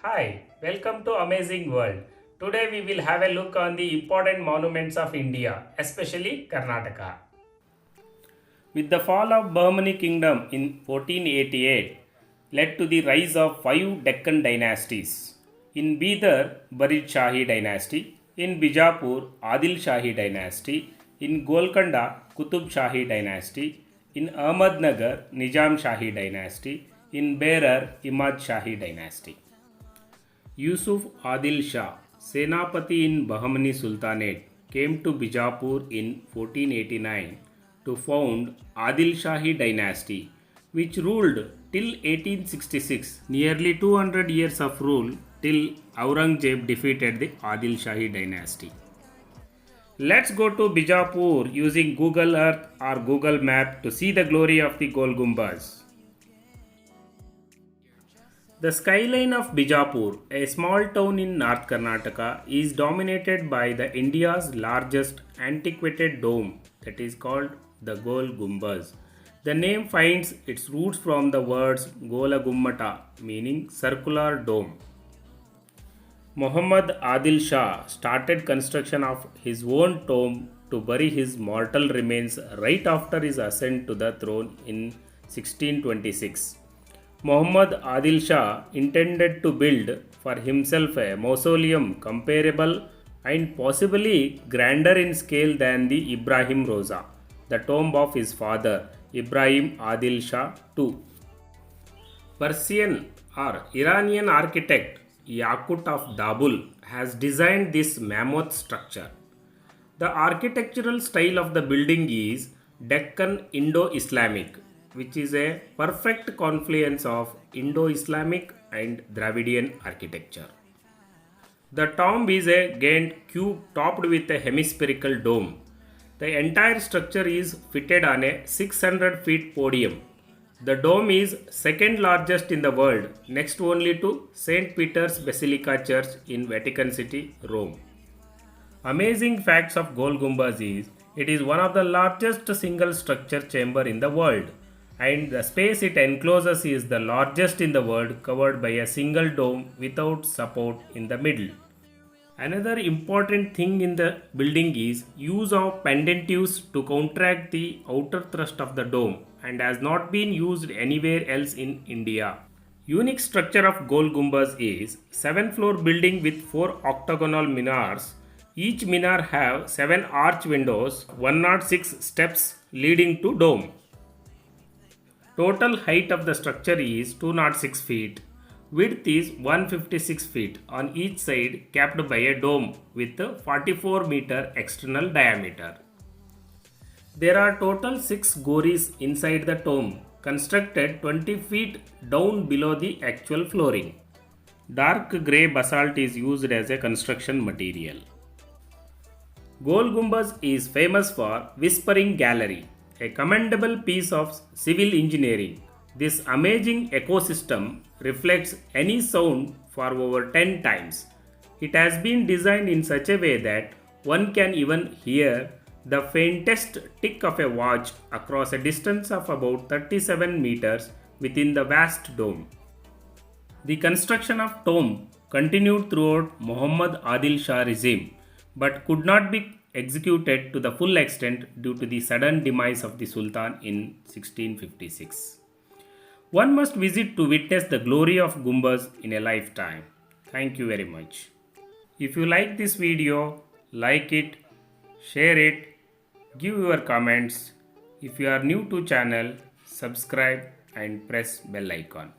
Hi, welcome to Amazing World. Today we will have a look on the important monuments of India, especially Karnataka. With the fall of Bahmani kingdom in 1488 led to the rise of five Deccan dynasties. In Bidar, Barid Shahi dynasty, in Bijapur, Adil Shahi dynasty, in Golconda, Qutub Shahi dynasty, in Ahmednagar, Nizam Shahi dynasty, in Berar, Imad Shahi dynasty. Yusuf Adil Shah, Senapati in Bahmani Sultanate, came to Bijapur in 1489 to found Adil Shahi dynasty, which ruled till 1866, nearly 200 years of rule till Aurangzeb defeated the Adil Shahi dynasty. Let's go to Bijapur using Google Earth or Google Map to see the glory of the Gol Gumbaz. The skyline of Bijapur, a small town in North Karnataka, is dominated by the India's largest antiquated dome that is called the Gol Gumbaz. The name finds its roots from the words Gola Gummata, meaning circular dome. Muhammad Adil Shah started construction of his own tomb to bury his mortal remains right after his ascent to the throne in 1626. Muhammad Adil Shah intended to build for himself a mausoleum comparable and possibly grander in scale than the Ibrahim Roza, the tomb of his father Ibrahim Adil Shah II. Persian or Iranian architect Yaqut of Dabul has designed this mammoth structure. The architectural style of the building is Deccan Indo-Islamic, which is a perfect confluence of Indo-Islamic and Dravidian architecture. The tomb is a gained cube topped with a hemispherical dome. The entire structure is fitted on a 600 feet podium. The dome is second largest in the world, next only to St. Peter's Basilica Church in Vatican City, Rome. Amazing facts of Gol Gumbaz is it is one of the largest single structure chamber in the world, and the space it encloses is the largest in the world, covered by a single dome without support in the middle. Another important thing in the building is use of pendentives to counteract the outer thrust of the dome and has not been used anywhere else in India. Unique structure of Gol Gumbaz is 7-floor building with 4 octagonal minars. Each minar have 7 arch windows, 106 steps leading to dome. Total height of the structure is 206 feet. Width is 156 feet on each side, capped by a dome with a 44-meter external diameter. There are total 6 goris inside the tomb, constructed 20 feet down below the actual flooring. Dark grey basalt is used as a construction material. Gol Gumbaz is famous for Whispering Gallery, a commendable piece of civil engineering. This amazing ecosystem reflects any sound for over 10 times. It has been designed in such a way that one can even hear the faintest tick of a watch across a distance of about 37 meters within the vast dome. The construction of tomb continued throughout Muhammad Adil Shah regime but could not be executed to the full extent due to the sudden demise of the Sultan in 1656. One must visit to witness the glory of Gumbaz in a lifetime. Thank you very much. If you like this video, like it, share it, give your comments. If you are new to channel, subscribe and press bell icon.